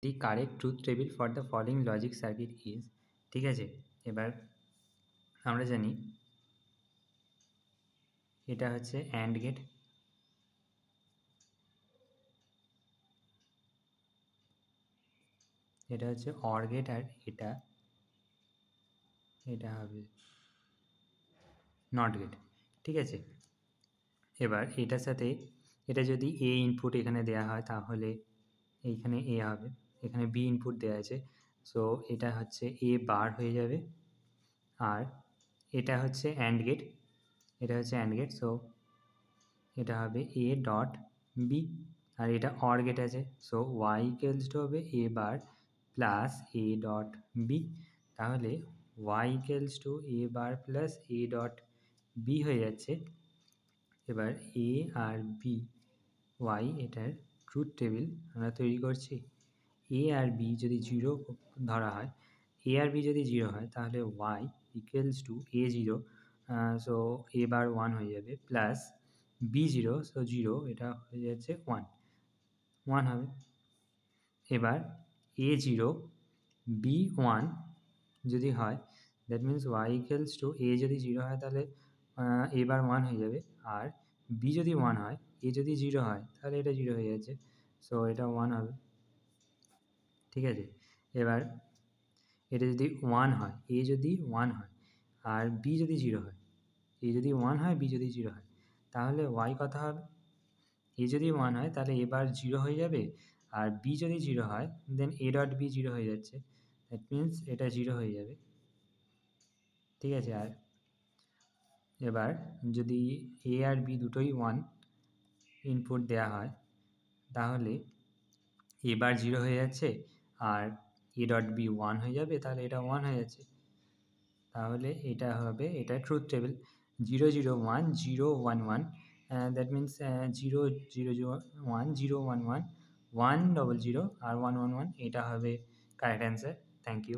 The correct truth table for the following logic circuit is, ঠিক আছে। এবার আমরা জানি এটা হচ্ছে অ্যান্ড গেট, এটা হচ্ছে অর গেট, আর এটা হবে নট গেট, ঠিক আছে। এবার এটার সাথে এটা যদি এ ইনপুট এখানে দেয়া হয় তাহলে এইখানে এ হবে, এখানে বি ইনপুট দেওয়া আছে, সো এটা হচ্ছে এ বার হয়ে যাবে। আর এটা হচ্ছে অ্যান্ড গেট, এটা হচ্ছে অ্যান্ড গেট, সো এটা হবে এ ডট বি। আর এটা অর গেট আছে, সো ওয়াই ইকুয়ালস টু হবে A bar plus A dot B. তাহলে Y equals to A bar plus A dot B হয়ে যাচ্ছে। এবার এ আর বি ওয়াই এটার ট্রুথ টেবিল আমরা তৈরি করছি। এ আর বি যদি জিরো ধরা হয়, এ আর বি যদি জিরো হয় তাহলে Y equals to A zero, so A বার ওয়ান হয়ে যাবে, plus B zero, so zero, এটা হয়ে যাচ্ছে ওয়ান হবে। এবার এ জিরো বি ওয়ান যদি হয়, that means Y equals to A যদি জিরো হয় তাহলে এ বার ওয়ান হয়ে যাবে, আর বি যদি ওয়ান হয়, এ যদি জিরো হয় তাহলে এটা জিরো হয়ে যাচ্ছে, সো এটা ওয়ান হবে, ঠিক আছে। এবার এটা যদি ওয়ান হয়, এ যদি ওয়ান হয় আর বি যদি জিরো হয়, এ যদি ওয়ান হয় বি যদি জিরো হয়, তাহলে ওয়াই কত হবে? এ যদি ওয়ান হয় তাহলে এ বার জিরো হয়ে যাবে, আর বি যদি জিরো হয় দেন এ ডট বি জিরো হয়ে যাচ্ছে, দ্যাট মিন্স এটা জিরো হয়ে যাবে, ঠিক আছে। আর এবার যদি এ আর বি দুটোই ওয়ান ইনপুট দেওয়া হয় তাহলে এ বার জিরো হয়ে যাচ্ছে আর এ ডট বি ওয়ান হয়ে যাবে, তাহলে এটা ওয়ান হয়ে যাচ্ছে। তাহলে এটা হবে, এটা ট্রুথ টেবিল 0 0 1 0 1 1, দ্যাট মিন্স 0 0 0 1 0 1 1 1 0 0 আর 1 1 1, এটা হবে কারেক্ট অ্যান্সার। Thank you.